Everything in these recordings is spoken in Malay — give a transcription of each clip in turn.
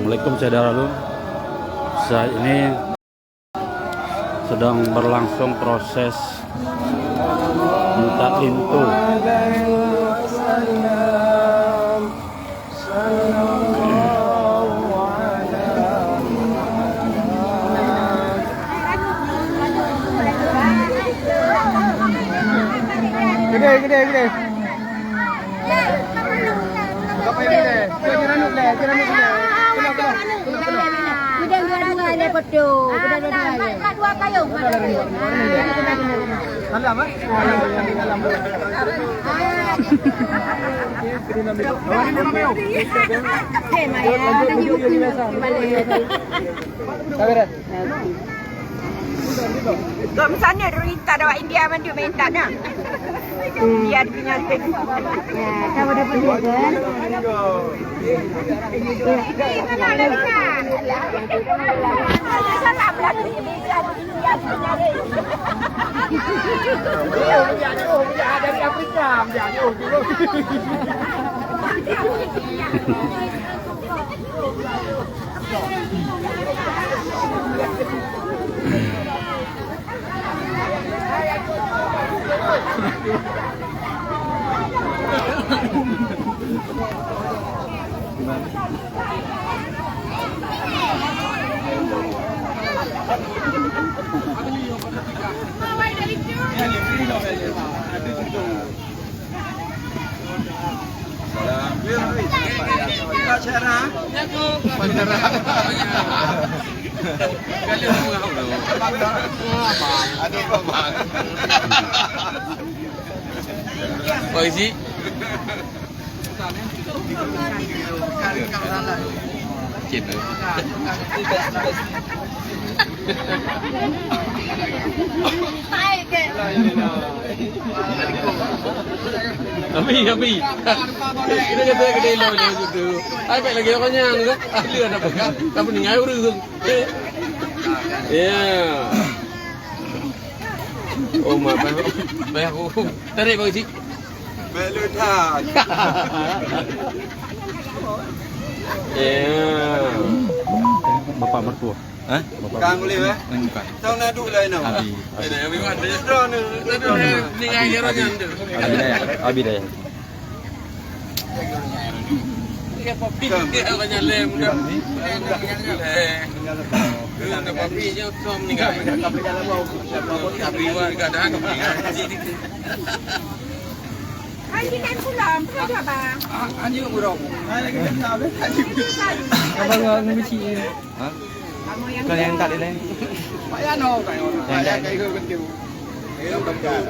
Assalamualaikum saudara-saudara. Saat ini sedang berlangsung proses minta pintu. Gede. Apa ini deh? Ceramik deh. Udah dua ada foto. Udah dua kayu. Alam apa? Alam. Gom sana Rita dapat India mandu minta nak. Dia punya tek. Ya, kamu dapat dia kan? Mana ada bisa? Salam lagi bisa India punya deh. Dia dari Afrika, dia dulu. Polisi. Cinta. Tapi. Kita kata gede lah gitu. Ai phải là kiểu có nhang nữa. Lừa là phải kamu ni ngai urung. Ya. Oh, maaf. Baik aku. Tarik bang cik. Belum tak. Ya. Bapak mertua. Hah? Kang boleh eh? Bukan. Tahu nak duduk lain nama. Ada yang biwan dia. Ni ngai dia orang tu. Abi dah. Ya papi dia banyak lem dah. Ada papi je som ni kan. Tapi wan kadang Hari kan pulang, apa bang? anjing buruk. Abang ngebici. Kamu yang tak boleh. Payah no kayu. Payah kayu kentiu. Kayu dekat.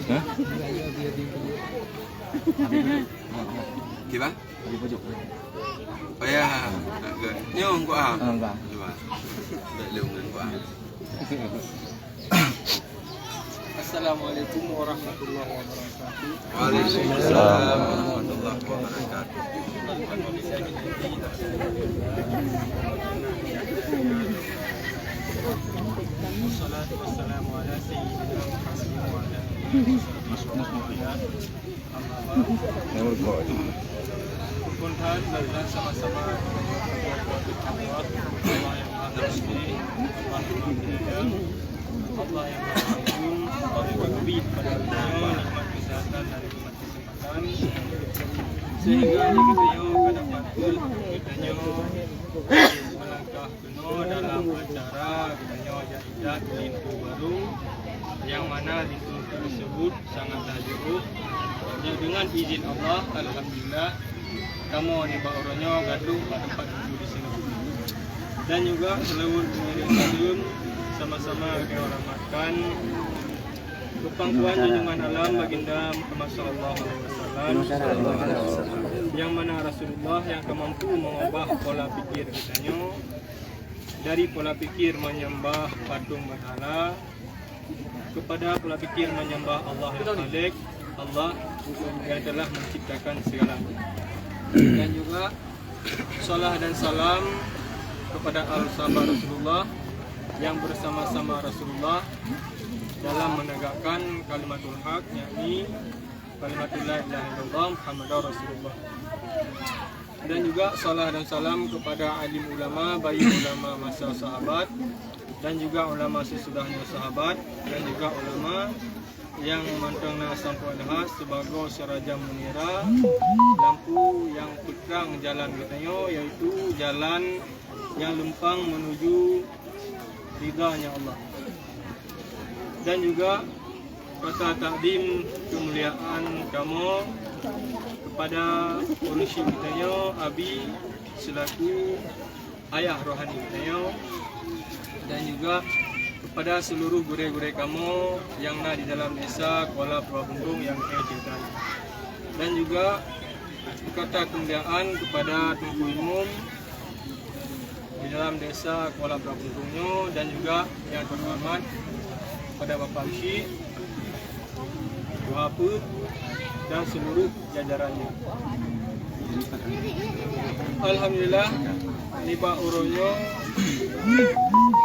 Hah? Kira? Di pojok. Payah. Nyong ko ah. Enggak. Tak leungan ko ah. Assalamualaikum warahmatullahi wabarakatuh. Waalaikumsalam warahmatullahi wabarakatuh. Wassalatu wassalamu ala sayyidina Muhammad wa ala alihi Rukun dan marilah sama-sama Allah yang Maha Tinggi, Allah yang Maha Agung, Allah yang lebih pada dunia, nikmat kesehatan dan nikmat kesempatan, sehingga kita dapat kita melangkah penuh dalam acara kita jadilah lintu baru, yang mana lintu tersebut sangatlah jeruk. Yang dengan izin Allah, alhamdulillah, kamu ni bauranya gaduh pada tempat duduk di sini. Dan juga seluruh pengirim sama-sama kita rahmatkan kepangkuan junjungan alam baginda Muhammad sallallahu alaihi wasallam, yang mana Rasulullah yang mampu mengubah pola pikir kitanya dari pola pikir menyembah patung berhala kepada pola pikir menyembah Allah yang Khalik, Allah yang telah menciptakan segalanya. Dan juga salam dan salam kepada al-sahabat Rasulullah yang bersama-sama Rasulullah dalam menegakkan kalimatul haq, yakni kalimatul la ilaha illallah Muhammadur Rasulullah. Dan juga salam dan salam kepada alim ulama, baik ulama masa sahabat dan juga ulama sesudahnya sahabat, dan juga ulama yang memandangna sampai dah sebagai sirajan munira, lampu yang pegang jalan katanya, yaitu jalan yang lempang menuju ridhanya Allah. Dan juga kata takdim kemuliaan kamu kepada polisi kitanya, Abi selaku ayah rohani kitanya, dan juga kepada seluruh guru-guru kamu yang ada di dalam desa Kuala Purabunggung yang saya cintai. Dan juga kata kemuliaan kepada Tunku Imam di dalam desa Kuala Purabunggungnya, dan juga yang terhormat kepada Bapak Syekh, Tuhape dan seluruh jajarannya. Alhamdulillah, niba uronyo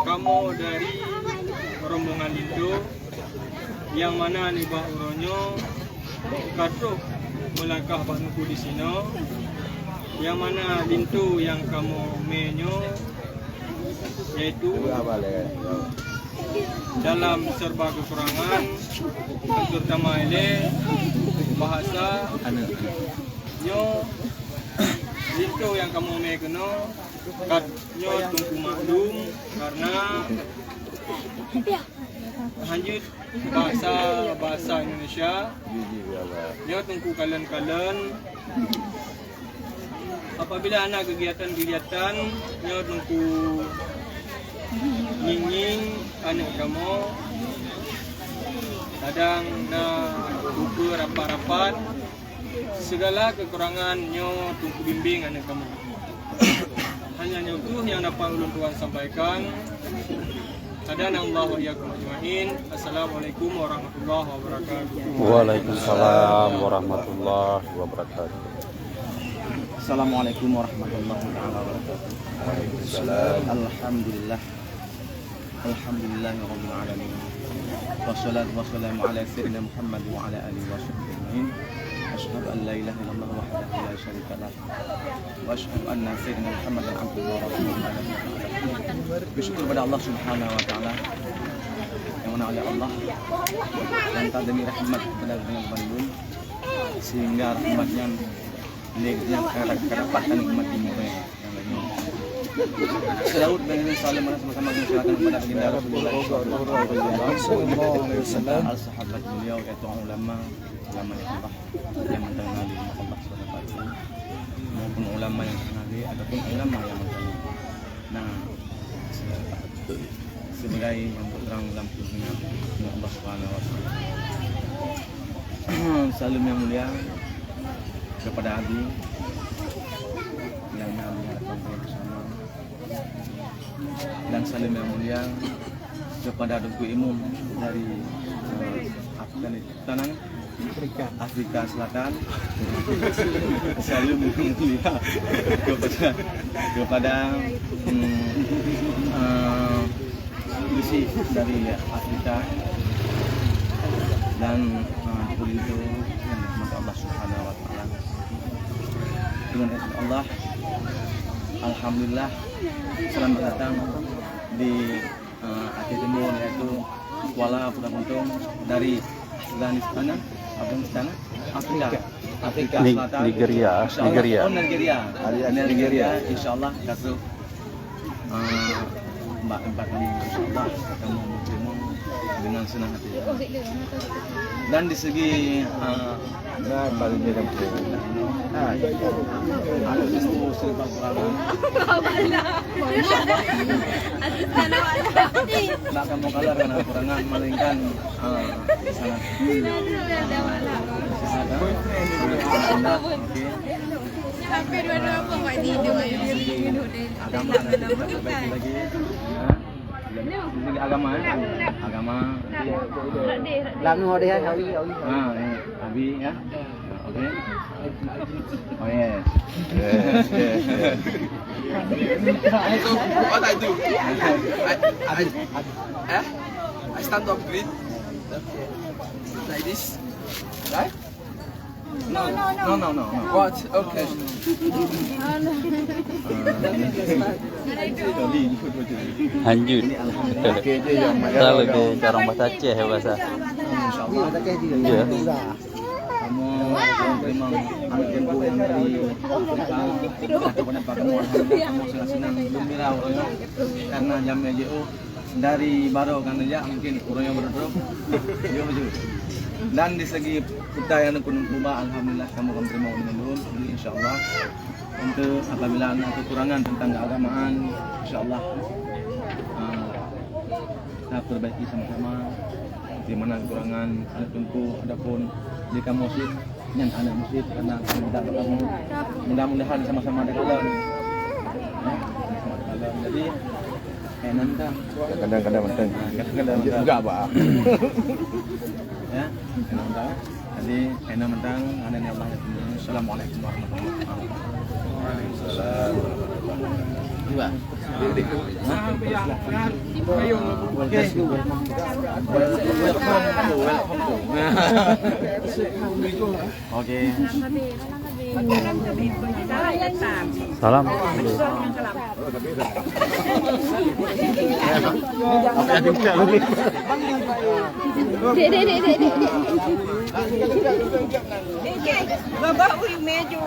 kamu dari rombongan Lindo, yang mana niba uronyo katuk melangkah banuku di sini, yang mana Lindo yang kamu menyo yaitu dalam serba kekurangan, terutama ini bahasa nyo itu yang kamu mekeno katnyo tungku maklum karena lanjut bahasa Indonesia nyo tungku kalian apabila ada kegiatan nyo tungku nying anak kamu kadang na buku rapat-rapat segala kekurangannya tunggu bimbing anak kamu. Hanya itu yang dapat ulun Tuhan sampaikan. Hadanallahu wa iyyakum ajmain. Assalamualaikum warahmatullahi wabarakatuh. Waalaikumsalam warahmatullahi wabarakatuh. Assalamualaikum warahmatullahi wabarakatuh. Alhamdulillah. Alhamdulillahirabbil alamin. Wassalatu wassalamu ala sayyidina Muhammad wa ala alihi washabbihi ajmain. Asyhadu an la ilaha illallah wahdahu la syarika lah. Wa asyhadu anna sayyidina Muhammadan abduhu wa rasuluhu. Bersyukur kepada Allah Subhanahu wa taala yang mana oleh Allah dan tadami rahmat kepada Bandung, sehingga rahmatnya yang kedapatan nikmat di muka yang lainnya. Selaut dengan salam sama-sama mengucapkan kepada baginda Rasulullah SAW, al-sahabat beliau, yaitu ulama yang Allah yang mengenali Allah SWT, maupun ulama yang mengenali ataupun ulama yang mengenali. Nah, sebagai yang berterang dalam tuntunan Allah SWT. Salam yang mulia kepada Abi yang melihat bersama, dan salam yang mulia kepada Tunku Imam dari Afghanistan, Afrika Selatan. Salam yang mulia kepada Lucy dari Afrika, dan Pulido yang rahmat Allah Subhanahu wa taala. Dengan izin Allah, alhamdulillah, selamat datang di Aceh Timur, yaitu Kuala Purabunggung dari Afghanistan, Afrika Selatan, Nigeria, insyaallah kasih Mbak ini insyaallah ketemu bertemu dengan senang hati. Dan di segi paling beda ada itu serba kurangan. Nak kamu kalah karena kurangan, melainkan sangat Sampai dua-dua apa buat tidur agama lagi agama Lam nu dia Abi ya. Oke. Oh yes. So what I do? I stand up green like this, right? No. What? Okay. Lanjut. Kita lebih ke orang bahasa Aceh ya bahasa. Iya. Kamu memang anak yang gue dari kepada Pak Kamu sangat senang gembira orangnya karena jamnya JO dari baru kan aja mungkin orangnya berdua dia maju dan di segi budaya dan kunumba alhamdulillah kamu akan terima menurun insyaallah untuk apabila ada kekurangan tentang keagamaan insyaallah kita perbaiki sama-sama di mana kekurangan ada tungku adapun jika musik yang anak musik karena minta kamu mudah-mudahan sama-sama ada kalam ya sama ada kalam jadi nantang Kadang-kadang menteng. kadang-kadang Enggak, Pak. ya nantang jadi enak mentang ada yang Allah ya assalamualaikum warahmatullahi wabarakatuh dua Oke. Salam. Bapak uyu meju.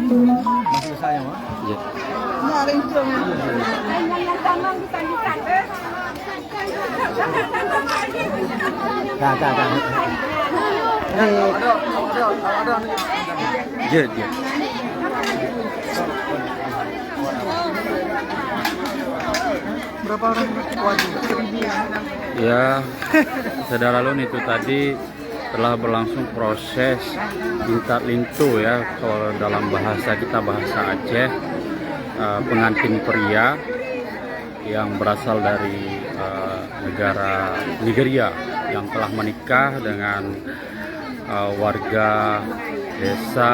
Masuk saya mah. Iya. Iya, iya. Berapa orang wajib? Ya, saudara Lun, itu tadi telah berlangsung proses lintat lintu ya, kalau dalam bahasa kita bahasa Aceh, pengantin pria yang berasal dari negara Nigeria yang telah menikah dengan warga desa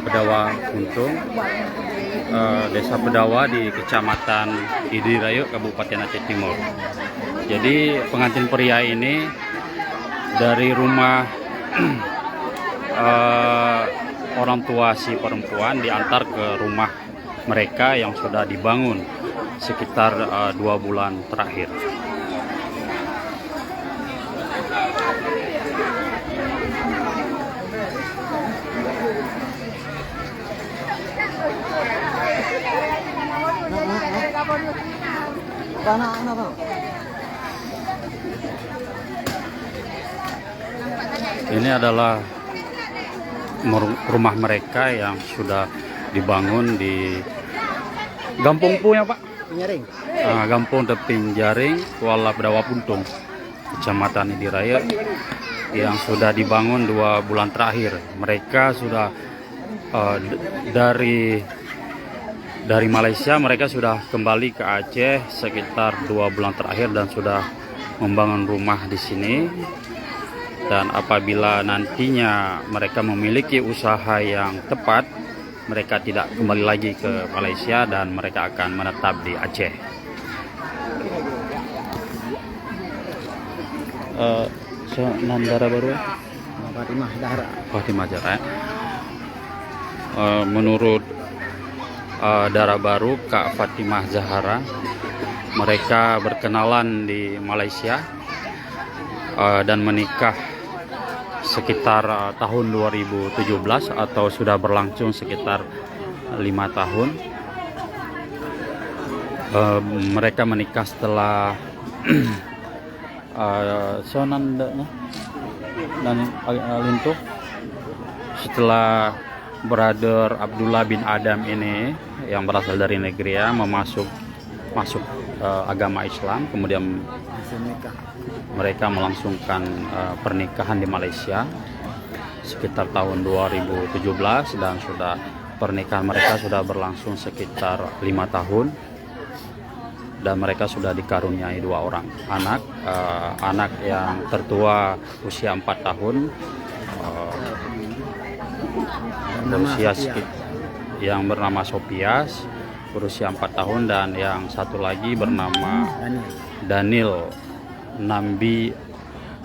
Pedawa Untung, desa Pedawa di Kecamatan Idirayu, Kabupaten Aceh Timur. Jadi pengantin pria ini dari rumah orang tua si perempuan diantar ke rumah mereka yang sudah dibangun sekitar 2 bulan terakhir. Ini adalah rumah mereka yang sudah dibangun di Gampung Punya Pak Pinjaring. Gampung Pinjaring, Kuala Pedawa Puntung, Kecamatan Idiraya, yang sudah dibangun 2 bulan terakhir. Mereka sudah dari Malaysia, mereka sudah kembali ke Aceh sekitar 2 bulan terakhir dan sudah membangun rumah di sini. Dan apabila nantinya mereka memiliki usaha yang tepat, mereka tidak kembali lagi ke Malaysia dan mereka akan menetap di Aceh. Nandara baru? Fatimah Zahra. Menurut Dara Baru, Kak Fatimah Zahra, mereka berkenalan di Malaysia dan menikah sekitar tahun 2017 atau sudah berlangsung sekitar 5 tahun. Mereka menikah setelah setelah brother Abdullah bin Adam ini yang berasal dari Negria masuk agama Islam, kemudian mereka melangsungkan pernikahan di Malaysia sekitar tahun 2017 dan pernikahan mereka sudah berlangsung sekitar 5 tahun dan mereka sudah dikaruniai 2 orang anak. Anak yang tertua usia 4 tahun, yang bernama Sopias berusia 4 tahun, dan yang satu lagi bernama Daniel Nambi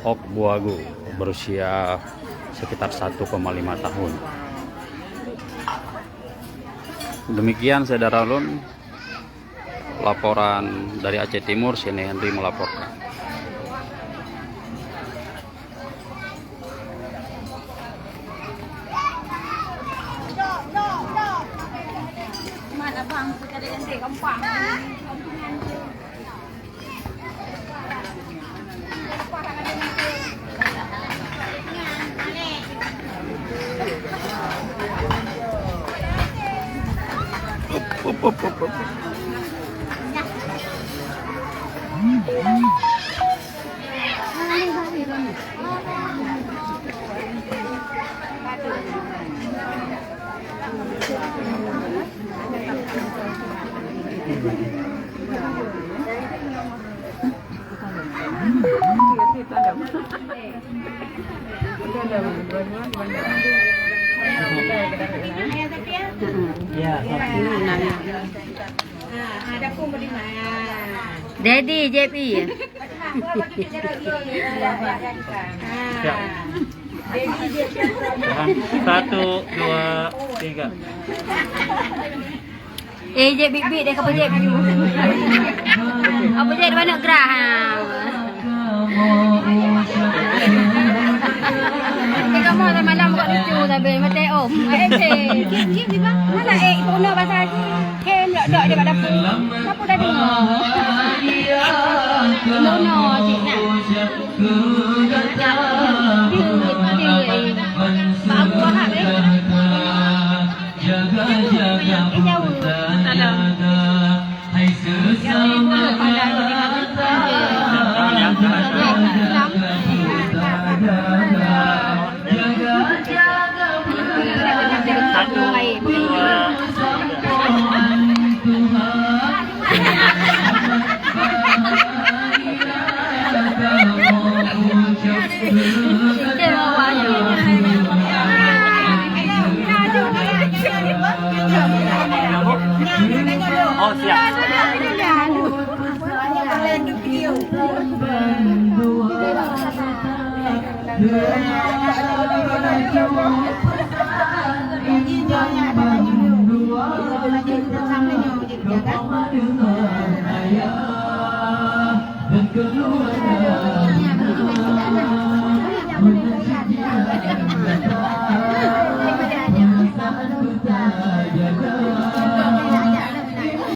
Okbuagu berusia sekitar 1,5 tahun. Demikian saudara Lun, laporan dari Aceh Timur. Sini Henry melaporkan. Daddy JP. Siap. 1, 2, 3. Jep big big dia kapal jep. Apa jep mana gerah? Kamu ada malam buat lucu tapi mati om. Kip di bang. Mana puno bahasa Ken dok di pada pun. Siapa dah dengar? No cik nak. Mak aku hak ni. Jaga tanam. Hai sesama Tuhan Oh, siap. Video.